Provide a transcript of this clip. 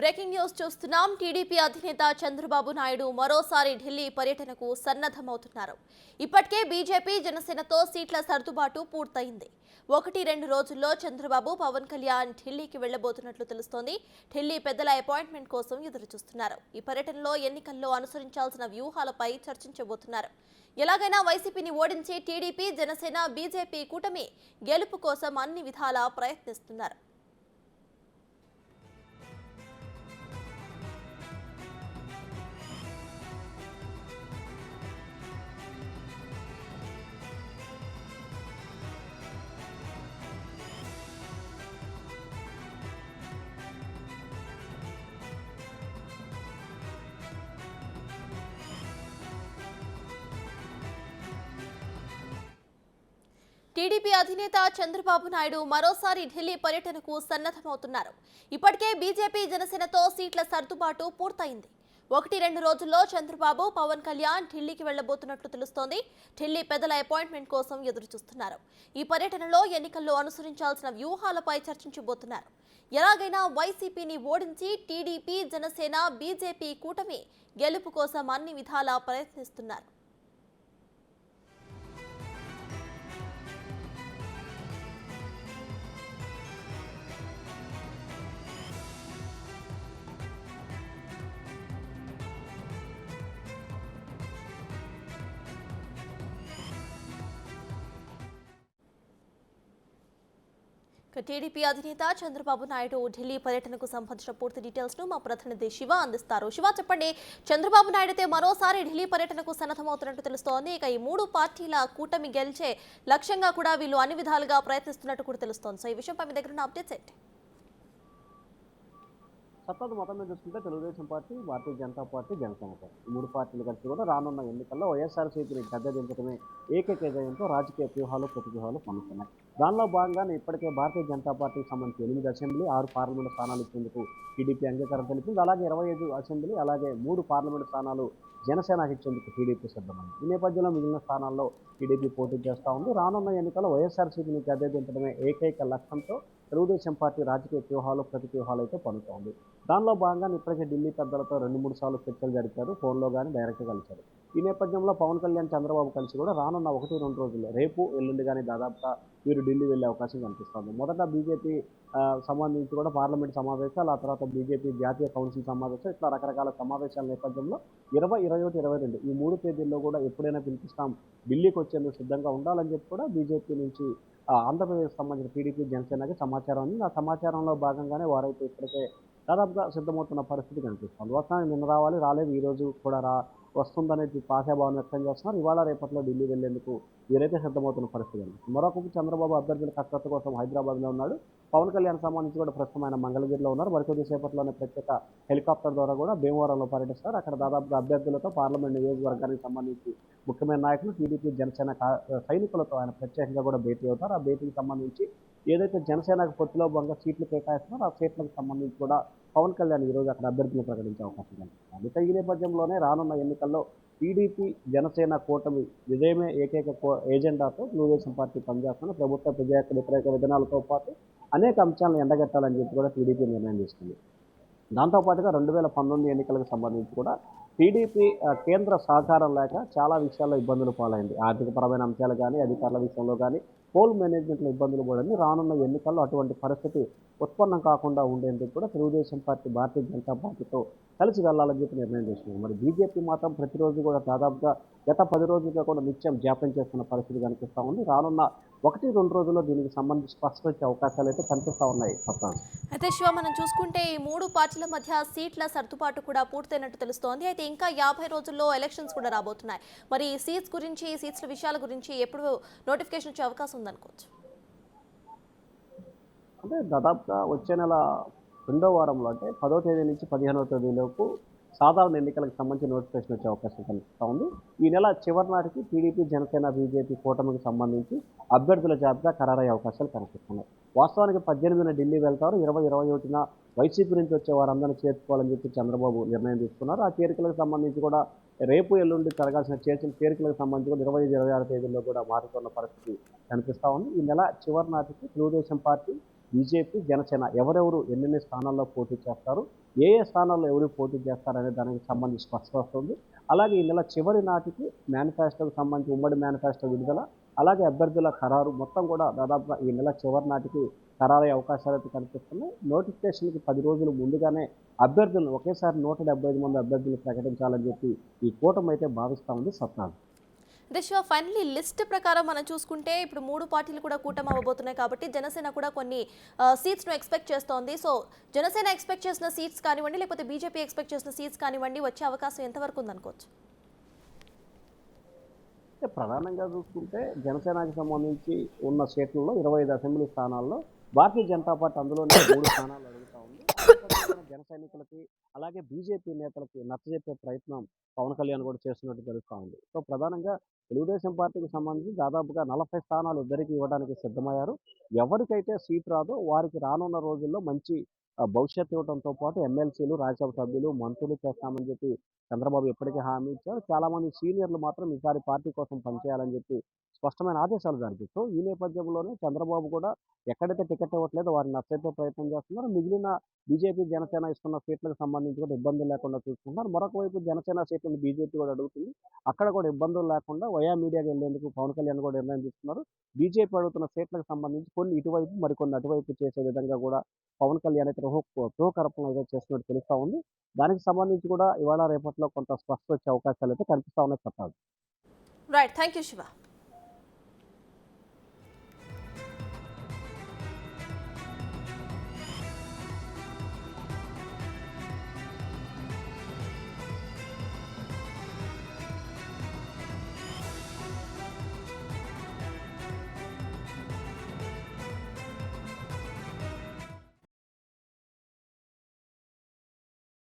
Breaking news చూస్తున్నాం. TDP అధినేత చంద్రబాబు నాయుడు మరోసారి ఢిల్లీ పర్యటనకు సన్నద్ధమవుతున్నారు. ఇప్పటికే బీజేపీ జనసేనతో సీట్ల సర్దుబాటు పూర్తయింది. 1-2 రోజుల్లో చంద్రబాబు పవన్ కళ్యాణ్ ఢిల్లీకి వెళ్లబోతున్నట్లు తెలుస్తోంది. ఢిల్లీ పెద్దల అపాయింట్మెంట్ కోసం ఎదురుచూస్తున్నారు. ఈ పర్యటనలో ఎన్నికల్లో అనుసరించాల్సిన వ్యూహాలపై చర్చించబోతున్నారు. ఎలాగైనా వైసీపీని ఓడించి టీడీపీ జనసేన బీజేపీ కూటమి గెలుపు కోసం అన్ని విధాలా ప్రయత్నిస్తున్నారు. టీడీపీ అధినేత చంద్రబాబు నాయుడు మరోసారి ఢిల్లీ పర్యటనకు సన్నద్ధమవుతున్నారు. ఇప్పటికే బీజేపీ జనసేనతో సీట్ల సర్దుబాటు పూర్తయింది. 1-2 రోజుల్లో చంద్రబాబు పవన్ కళ్యాణ్ ఢిల్లీకి వెళ్లబోతున్నట్లు తెలుస్తోంది. ఢిల్లీ పెద్దల అపాయింట్మెంట్ కోసం ఎదురుచూస్తున్నారు. ఈ పర్యటనలో ఎన్నికల్లో అనుసరించాల్సిన వ్యూహాలపై చర్చించబోతున్నారు. ఎలాగైనా వైసీపీని ఓడించి టీడీపీ జనసేన బీజేపీ కూటమి గెలుపు కోసం అన్ని విధాలా ప్రయత్నిస్తున్నారు. టీడీపీ అధినేత చంద్రబాబు నాయుడు ఢిల్లీ పర్యటనకు సంబంధించిన పూర్తి డీటెయిల్స్ ను మా ప్రతినిధి శివ అందిస్తారు. శివ, చెప్పండి, చంద్రబాబు నాయుడుతే మరోసారి ఢిల్లీ పర్యటనకు సన్నద్ధమవుతున్నట్టు తెలుస్తోంది. ఇక ఈ 3 పార్టీల కూటమి గెలిచే లక్ష్యంగా కూడా వీళ్ళు అన్ని విధాలుగా ప్రయత్నిస్తున్నట్టు కూడా తెలుస్తోంది. సో ఈ విషయంపై మీ దగ్గర ఉన్న అప్డేట్స్ ఏంటి? సత్తాది మొత్తం మీద చూసుకుంటే Telugu Desam party, Bharatiya Janata party, Janasena party ఈ 3 పార్టీలు కలిసి కూడా రానున్న ఎన్నికల్లో వైఎస్ఆర్సీపీని గద్దెదించడమే ఏకైక ధ్యేయంతో రాజకీయ వ్యూహాలు ప్రతివ్యూహాలు పన్నుతున్నాయి. దానిలో భాగంగానే ఇప్పటికే భారతీయ జనతా పార్టీకి సంబంధించి 8 అసెంబ్లీ, 6 పార్లమెంటు స్థానాలు ఇచ్చేందుకు టీడీపీ అంగీకారం తెలిపింది. అలాగే 25 అసెంబ్లీ, అలాగే 3 పార్లమెంటు స్థానాలు జనసేనకి ఇచ్చేందుకు టీడీపీ సిద్ధమైంది. ఈ నేపథ్యంలో మిగిలిన స్థానాల్లో టీడీపీ పోటీ చేస్తూ ఉంది. రానున్న ఎన్నికల్లో వైఎస్ఆర్సీపీని గద్దెదించడమే ఏకైక లక్ష్యంతో తెలుగుదేశం పార్టీ రాజకీయ వ్యూహాలు ప్రతివ్యూహాలు అయితే పన్నుతోంది. దానిలో భాగంగా ఇప్పటికే ఢిల్లీ పెద్దలతో 2-3 సార్లు చర్చలు జరిపారు. ఫోన్లో కానీ డైరెక్ట్గా కలిశారు. ఈ నేపథ్యంలో పవన్ కళ్యాణ్, చంద్రబాబు కలిసి కూడా రానున్న 1-2 రోజుల్లో రేపు ఎల్లుండి కానీ దాదాపుగా వీరు ఢిల్లీ వెళ్ళే అవకాశం కనిపిస్తుంది. మొదట బీజేపీ సంబంధించి కూడా పార్లమెంట్ సమావేశాలు, ఆ తర్వాత బీజేపీ జాతీయ కౌన్సిల్ సమావేశం, ఇట్లా రకరకాల సమావేశాల నేపథ్యంలో 20, 21, 22 ఈ 3 తేదీల్లో కూడా ఎప్పుడైనా పిలిపిస్తాం, ఢిల్లీకి వచ్చేందుకు సిద్ధంగా ఉండాలని చెప్పి కూడా బీజేపీ నుంచి ఆంధ్రప్రదేశ్ సంబంధించిన టీడీపీ జనసేనకి సమాచారం ఉంది. ఆ సమాచారంలో భాగంగానే వారైతే ఇప్పటికే దాదాపుగా సిద్ధమవుతున్న పరిస్థితి కనిపిస్తుంది. వస్తానికి నిన్న రావాలి, రాలేదు, ఈరోజు కూడా వస్తుందనేది ఆశాభావం వ్యక్తం చేస్తున్నారు. ఇవాళ రేపట్లో ఢిల్లీ వెళ్లేందుకు వీరైతే సిద్ధమవుతున్న పరిస్థితి కనిపిస్తుంది. మరొకటి చంద్రబాబు అభ్యర్థుల కసరత్తు కోసం హైదరాబాద్లో ఉన్నాడు. పవన్ కళ్యాణ్ సంబంధించి కూడా ప్రస్తుతం ఆయన మంగళగిరిలో ఉన్నారు. మరికొద్ది సేపట్లోనే ప్రత్యేక హెలికాప్టర్ ద్వారా కూడా భీమవరంలో పర్యటిస్తారు. అక్కడ దాదాపుగా అభ్యర్థులతో పార్లమెంట్ నియోజకవర్గానికి సంబంధించి ముఖ్యమైన నాయకులు, టీడీపీ జనసేన సైనికులతో ఆయన ప్రత్యేకంగా కూడా భేటీ అవుతారు. ఆ భేటీకి సంబంధించి ఏదైతే జనసేనకు పొత్తులో భాగంగా సీట్లు కేటాయిస్తున్నారో ఆ సీట్లకు సంబంధించి కూడా పవన్ కళ్యాణ్ ఈరోజు అక్కడ అభ్యర్థులు ప్రకటించే అవకాశం కనిపిస్తుంది. ఇక ఈ నేపథ్యంలోనే రానున్న ఎన్నికల్లో టీడీపీ జనసేన కూటమి విజయమే ఏకైక ఏజెండాతో తెలుగుదేశం పార్టీ పనిచేస్తున్న ప్రభుత్వ ప్రజాక వ్యతిరేక విధానాలతో పాటు అనేక అంశాలను ఎండగట్టాలని చెప్పి కూడా టీడీపీ నిర్ణయం తీసుకుంది. దాంతోపాటుగా 2019 ఎన్నికలకు సంబంధించి కూడా టీడీపీ కేంద్ర సహకారం లేక చాలా విషయాల్లో ఇబ్బందులు పాలైంది. ఆర్థికపరమైన అంశాలు కానీ, అధికారుల విషయంలో కానీ, పోల్ మేనేజ్మెంట్లో ఇబ్బందులు పడింది. రానున్న ఎన్నికల్లో అటువంటి పరిస్థితి ఉత్పన్నం కాకుండా ఉండేందుకు కూడా తెలుగుదేశం పార్టీ, భారతీయ జనతా పార్టీతో కలిసి వెళ్లాలని చెప్పి నిర్ణయం చేసుకుంది. మరి బీజేపీ మాత్రం ప్రతిరోజు కూడా దాదాపుగా గత 10 రోజులుగా కూడా నిత్యం జాప్యం చేస్తున్న పరిస్థితి కనిపిస్తూ ఉంది. రానున్న 1-2 రోజుల్లో దీనికి సంబంధించి స్పష్టత వచ్చే అవకాశాలు అయితే కనిపిస్తూ ఉన్నాయి. అయితే శివ, మనం చూసుకుంటే ఈ 3 పార్టీల మధ్య సీట్ల సర్దుబాటు కూడా పూర్తయినట్టు తెలుస్తోంది. అయితే ఇంకా 50 రోజుల్లో ఎలక్షన్స్ కూడా రాబోతున్నాయి. మరి ఈ సీట్స్ గురించి, సీట్ల విషయాల గురించి ఎప్పుడు నోటిఫికేషన్ వచ్చే అవకాశం ఉందనుకోవచ్చు? అంటే దాదాపుగా వచ్చే నెల 2వ వారంలో, అంటే 10వ తేదీ నుంచి 15వ తేదీలోపు సాధారణ ఎన్నికలకు సంబంధించి నోటిఫికేషన్ వచ్చే అవకాశం కనిపిస్తూ ఉంది. ఈ నెల చివరి నాటికి టీడీపీ, జనసేన, బీజేపీ కూటమికి సంబంధించి అభ్యర్థుల జాబితా ఖరారయ్యే అవకాశాలు కనిపిస్తున్నాయి. వాస్తవానికి 18న ఢిల్లీ వెళ్తారు. 20, 21న వైసీపీ నుంచి వచ్చే వారందరినీ చేర్చుకోవాలని చెప్పి చంద్రబాబు నిర్ణయం తీసుకున్నారు. ఆ చేరికలకు సంబంధించి కూడా రేపు ఎల్లుండి జరగాల్సిన చేరికలకు సంబంధించి కూడా 25, 26 తేదీల్లో కూడా మారుతున్న పరిస్థితి కనిపిస్తూ ఉంది. ఈ నెల చివరి నాటికి తెలుగుదేశం పార్టీ, బీజేపీ, జనసేన ఎవరెవరు ఎన్నెన్ని స్థానాల్లో పోటీ చేస్తారు, ఏ ఏ స్థానాల్లో ఎవరు పోటీ చేస్తారనే దానికి సంబంధించి స్పష్టత వస్తుంది. అలాగే ఈ నెల చివరి నాటికి మేనిఫెస్టోకి సంబంధించి ఉమ్మడి మేనిఫెస్టో విడుదల, అలాగే అభ్యర్థుల ఖరారు మొత్తం కూడా దాదాపుగా ఈ నెల చివరి నాటికి ఖరారయ్యే అవకాశాలైతే కనిపిస్తున్నాయి. నోటిఫికేషన్‌కి 10 రోజులు ముందుగానే అభ్యర్థులను ఒకేసారి 175 మంది అభ్యర్థులు ప్రకటించాలని చెప్పి ఈ కూటమి అయితే భావిస్తా ఉంది సత్నాలు. అంటే శివ, ఫైనలీ లిస్ట్ ప్రకారం మనం చూసుకుంటే ఇప్పుడు 3 పార్టీలు కూడా కూటమి అవ్వబోతున్నాయి కాబట్టి జనసేన కూడా కొన్ని సీట్స్ను ఎక్స్పెక్ట్ చేస్తోంది. సో జనసేన ఎక్స్పెక్ట్ చేసిన సీట్స్ కానివ్వండి, లేకపోతే బీజేపీ ఎక్స్పెక్ట్ చేసిన సీట్స్ కానివ్వండి, వచ్చే అవకాశం ఎంతవరకు ఉందనుకోవచ్చు? అంటే ప్రధానంగా చూసుకుంటే జనసేనకి సంబంధించి ఉన్న సీట్లలో 25 అసెంబ్లీ స్థానాల్లో భారతీయ జనతా పార్టీ అందులోనే 3 స్థానాలు అడుగుతా ఉంది. ఆ నేపథ్యంలోనే జన సైనికులకి అలాగే బీజేపీ నేతలకి నచ్చజెప్పే ప్రయత్నం పవన్ కళ్యాణ్ కూడా చేస్తున్నట్టు తెలుస్తా ఉంది. సో ప్రధానంగా తెలుగుదేశం పార్టీకి సంబంధించి దాదాపుగా 40 స్థానాలు ఇద్దరికి ఇవ్వడానికి సిద్ధమయ్యారు. ఎవరికైతే సీట్ రాదో వారికి రానున్న రోజుల్లో మంచి భవిష్యత్తు ఇవ్వడంతో పాటు ఎమ్మెల్సీలు, రాజ్యసభ సభ్యులు, మంత్రులు చేస్తామని చెప్పి చంద్రబాబు ఇప్పటికే హామీ ఇచ్చారు. చాలామంది సీనియర్లు మాత్రం ఈసారి పార్టీ కోసం పనిచేయాలని చెప్పి స్పష్టమైన ఆదేశాలు జారీ చేశారు. సో ఈ నేపథ్యంలోనే చంద్రబాబు కూడా ఎక్కడైతే టికెట్ ఇవ్వట్లేదో వారిని నచ్చజెప్పే ప్రయత్నం చేస్తున్నారు. మిగిలిన బీజేపీ, జనసేన ఇస్తున్న సీట్లకు సంబంధించి కూడా ఇబ్బందులు లేకుండా చూసుకుంటున్నారు. మరొక వైపు జనసేన సీట్లను బీజేపీ కూడా అడుగుతుంది. అక్కడ కూడా ఇబ్బందులు లేకుండా వయా మీడియాకి వెళ్లేందుకు పవన్ కళ్యాణ్ కూడా నిర్ణయం తీసుకున్నారు. బీజేపీ అడుగుతున్న సీట్లకు సంబంధించి కొన్ని ఇటువైపు, మరికొన్ని అటువైపు చేసే విధంగా కూడా పవన్ కళ్యాణ్ అయితే వ్యూహకల్పన అయితే చేస్తున్నట్టు తెలుస్తా ఉంది. దానికి సంబంధించి కూడా ఇవాళ రేపట్లో కొంత స్పష్టత వచ్చే అవకాశాలు అయితే కనిపిస్తా ఉన్నాయి చెప్పాలి. Right, thank you Shiva.